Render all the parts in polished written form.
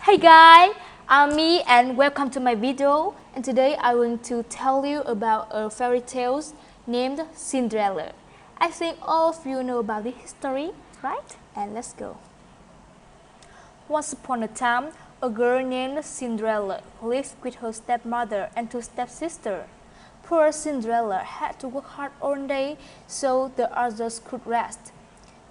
Hey guys, I'm me and welcome to my video. And today I'm going to tell you about a fairy tale named Cinderella. I think all of you know about the history, right? And let's go. Once upon a time, a girl named Cinderella lived with her stepmother and two stepsisters. Poor Cinderella had to work hard all day so the others could rest.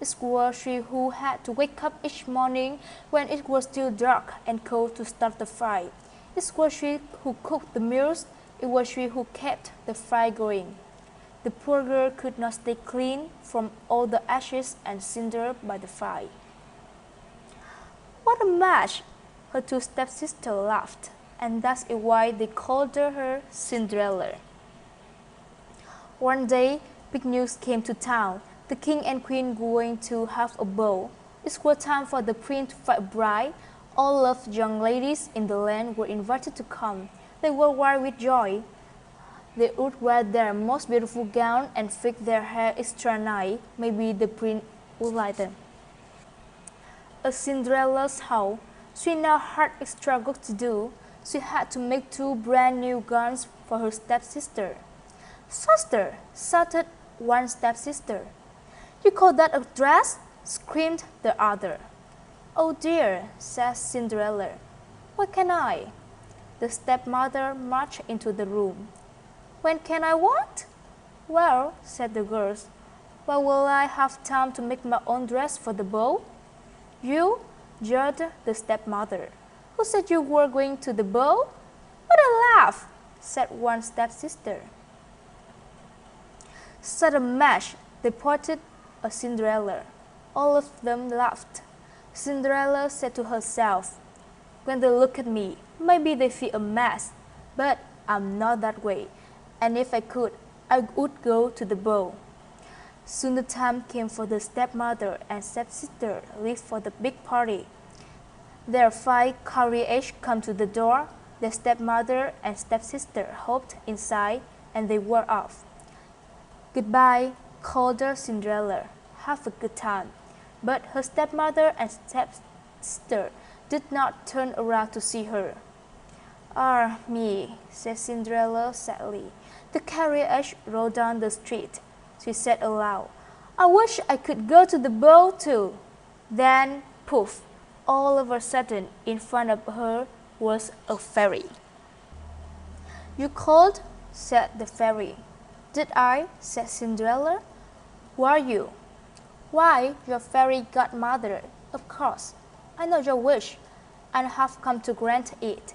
It was she who had to wake up each morning when it was still dark and cold to start the fire. It was she who cooked the meals. It was she who kept the fire going. The poor girl could not stay clean from all the ashes and cinder by the fire. What a match! Her two stepsisters laughed, and that is why they called her Cinderella. One day, big news came to town. The king and queen were going to have a ball. It was time for the prince to find a bride. All of the young ladies in the land were invited to come. They were wild with joy. They would wear their most beautiful gown and fix their hair extra nice. Maybe the prince would like them. At Cinderella's house, she now had extra work to do. She had to make two brand new gowns for her stepsister. Faster, shouted one stepsister. You call that a dress? Screamed the other. Oh dear, said Cinderella. What can I? The stepmother marched into the room. When can I what? Well, said the girls, when will I have time to make my own dress for the ball? You, jeered the stepmother. Who said you were going to the ball? What a laugh, said one stepsister. Sudden mash, they pointed at Cinderella. All of them laughed. Cinderella said to herself, when they look at me, maybe they feel a mess, but I'm not that way, and if I could, I would go to the ball. Soon the time came for the stepmother and stepsister leave for the big party. Their 5 carriages come to the door. The stepmother and stepsister hopped inside, and they were off. Goodbye, called her Cinderella. Have a good time. But her stepmother and stepsister did not turn around to see her. Ah, me, said Cinderella sadly. The carriage rolled down the street. She said aloud, I wish I could go to the ball too. Then, poof, all of a sudden in front of her was a fairy. You called? Said the fairy. Did I? Said Cinderella. Who are you? Why, your fairy godmother, of course. I know your wish, and have come to grant it.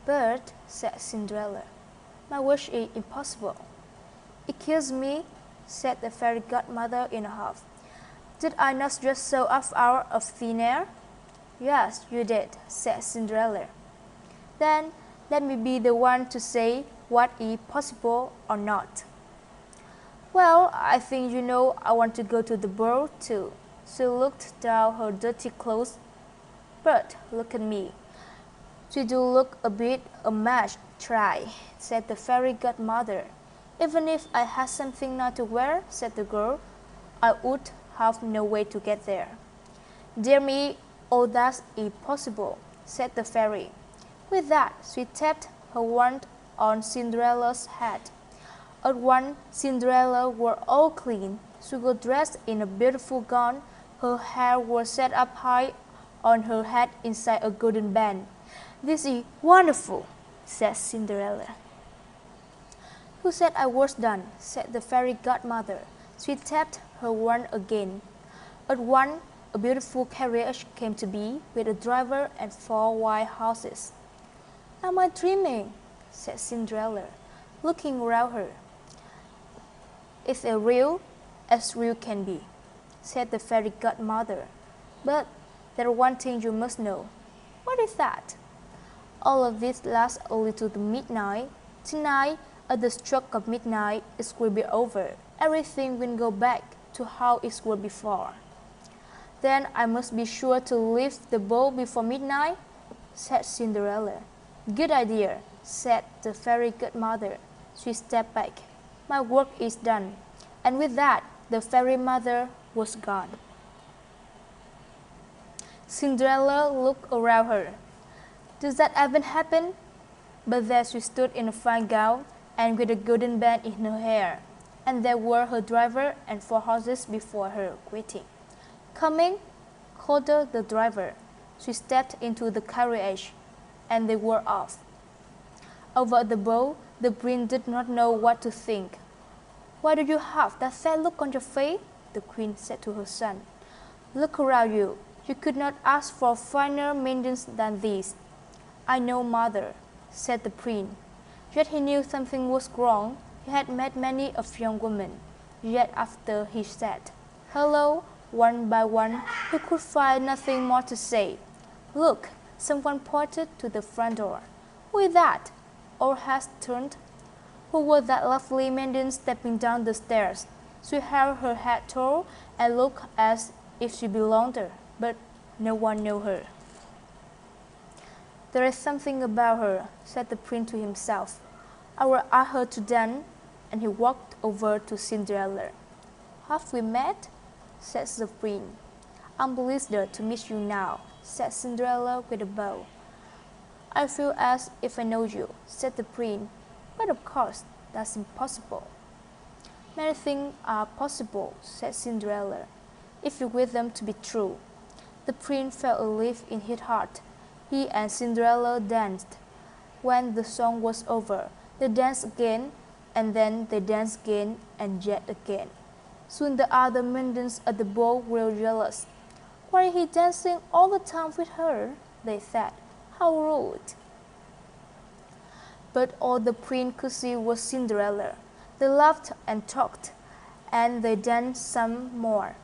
But, said Cinderella, my wish is impossible. Excuse me, said the fairy godmother in a huff. Did I not just sew up out of thin air? Yes, you did, said Cinderella. Then let me be the one to say what is possible or not. Well, I think you know I want to go to the ball too. She looked down her dirty clothes. But look at me. You do look a bit a match. Try, said the fairy godmother. Even if I had something not to wear, said the girl, I would have no way to get there. Dear me, all that's impossible, said the fairy. With that, she tapped her wand on Cinderella's head. At once, Cinderella was all clean. She was dressed in a beautiful gown. Her hair was set up high on her head inside a golden band. This is wonderful, said Cinderella. Who said I was done? Said the fairy godmother. She tapped her wand again. At once, a beautiful carriage came to be, with a driver and 4 white horses. Am I dreaming? Said Cinderella, looking around her. It's as real can be, said the fairy godmother. But there's one thing you must know. What is that? All of this lasts only to the midnight. Tonight, at the stroke of midnight, it will be over. Everything will go back to how it was before. Then I must be sure to leave the ball before midnight, said Cinderella. Good idea, said the fairy godmother. She stepped back. My work is done. And with that, the fairy mother was gone. Cinderella looked around her. Does that even happen? But there she stood in a fine gown and with a golden band in her hair, and there were her driver and 4 horses before her, waiting. Coming, called her the driver. She stepped into the carriage, and they were off. Over the bow, the prince did not know what to think. "Why do you have that sad look on your face?" the queen said to her son. "Look around you. You could not ask for finer maidens than these." "I know, mother," said the prince. Yet he knew something was wrong. He had met many of young women. Yet after he said hello, one by one, he could find nothing more to say. "Look," someone pointed to the front door. "Who is that?" All heads turned. Who was that lovely maiden stepping down the stairs? She held her head tall and looked as if she belonged there, but no one knew her. "There is something about her," said the prince to himself. "I will ask her to dance," and he walked over to Cinderella. "Have we met?" said the prince. "I'm pleased to meet you now," said Cinderella with a bow. "I feel as if I know you," said the prince. "But of course, that's impossible." "Many things are possible," said Cinderella, "if you wish them to be true." The prince felt a relief in his heart. He and Cinderella danced. When the song was over, they danced again, and then they danced again and yet again. Soon the other maidens at the ball grew jealous. "Why is he dancing all the time with her?" they said. "How rude!" But all the prince could see was Cinderella. They laughed and talked, and they danced some more.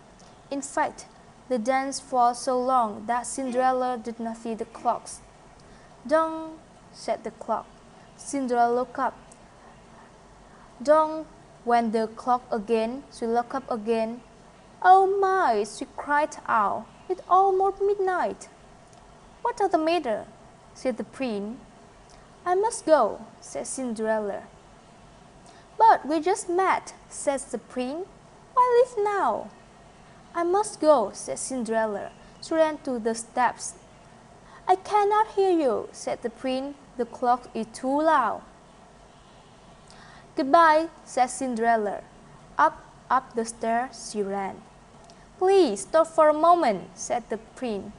In fact, they danced for so long that Cinderella did not see the clocks. "Dong!" said the clock. Cinderella looked up. "Dong!" went the clock again. She looked up again. "Oh my!" she cried out. "It's almost midnight." "What are the matter?" said the prince. "I must go," said Cinderella. "But we just met," said the prince. "Why leave now?" "I must go," said Cinderella. She ran to the steps. "I cannot hear you," said the prince. "The clock is too loud." "Goodbye," said Cinderella. Up the stairs she ran. "Please stop for a moment," said the prince.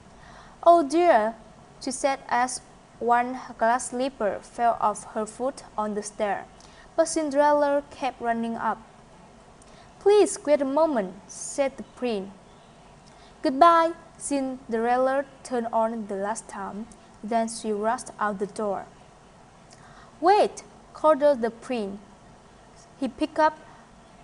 "Oh dear," she said as one glass slipper fell off her foot on the stair. But Cinderella kept running up. "Please wait a moment," said the prince. "Goodbye," Cinderella turned on the last time. Then she rushed out the door. "Wait," called the prince. He picked up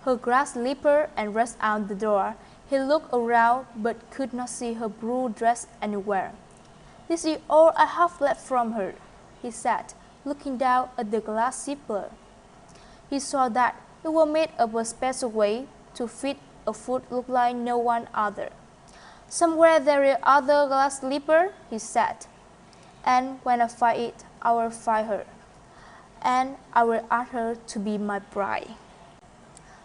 her glass slipper and rushed out the door. He looked around but could not see her blue dress anywhere. "This is all I have left from her," he said, looking down at the glass slipper. He saw that it was made of a special way to fit a foot look like no one other. "Somewhere there is other glass slipper," he said, "and when I find it, I will find her, and I will ask her to be my bride."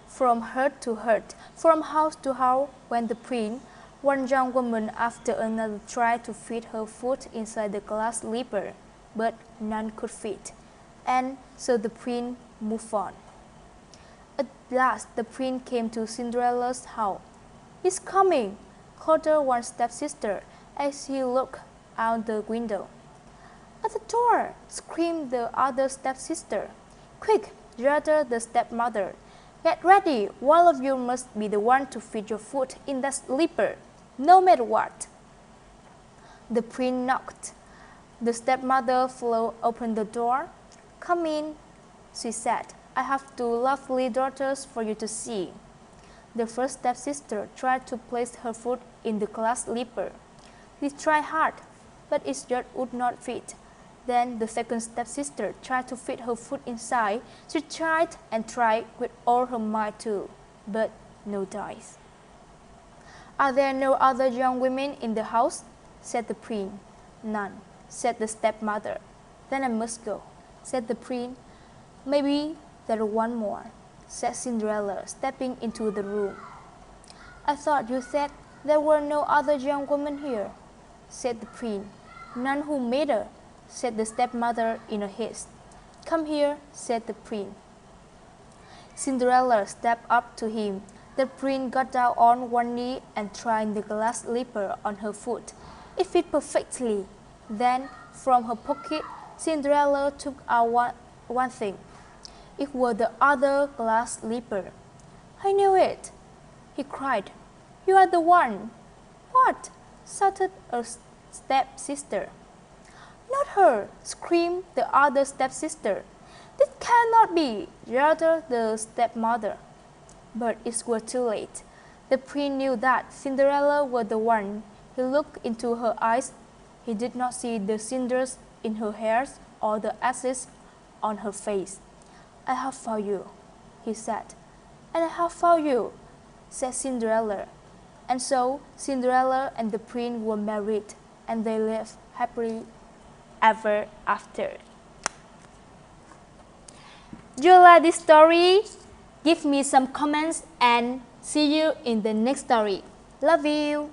From hut to hut, from house to house went the prince. One young woman after another tried to fit her foot inside the glass slipper, but none could fit, and so the prince moved on. At last the prince came to Cinderella's house. "He's coming," called her one stepsister as he looked out the window. "At the door!" screamed the other stepsister. "Quick!" yelled the stepmother. "Get ready! One of you must be the one to fit your foot in that slipper, no matter what." The prince knocked. The stepmother flew open the door. "Come in," she said. "I have 2 lovely daughters for you to see." The first stepsister tried to place her foot in the glass slipper. She tried hard, but it just would not fit. Then the second stepsister tried to fit her foot inside. She tried and tried with all her might too, but no dice. "Are there no other young women in the house?" said the prince. "None," said the stepmother. "Then I must go," said the prince. "Maybe there is one more," said Cinderella, stepping into the room. "I thought you said there were no other young women here," said the prince. "None who matter," said the stepmother in a haste. "Come here," said the prince. Cinderella stepped up to him. The prince got down on one knee and tried the glass slipper on her foot. It fit perfectly. Then, from her pocket, Cinderella took out one thing. It was the other glass slipper. "I knew it," he cried. "You are the one." "What?" shouted a stepsister. "Not her!" screamed the other stepsister. "This cannot be!" yelled the stepmother. But it was too late. The prince knew that Cinderella was the one. He looked into her eyes. He did not see the cinders in her hair or the ashes on her face. "I have found you," he said. "And I have found you," said Cinderella. And so Cinderella and the prince were married, and they lived happily ever after. Do you like this story? Give me some comments and see you in the next story. Love you!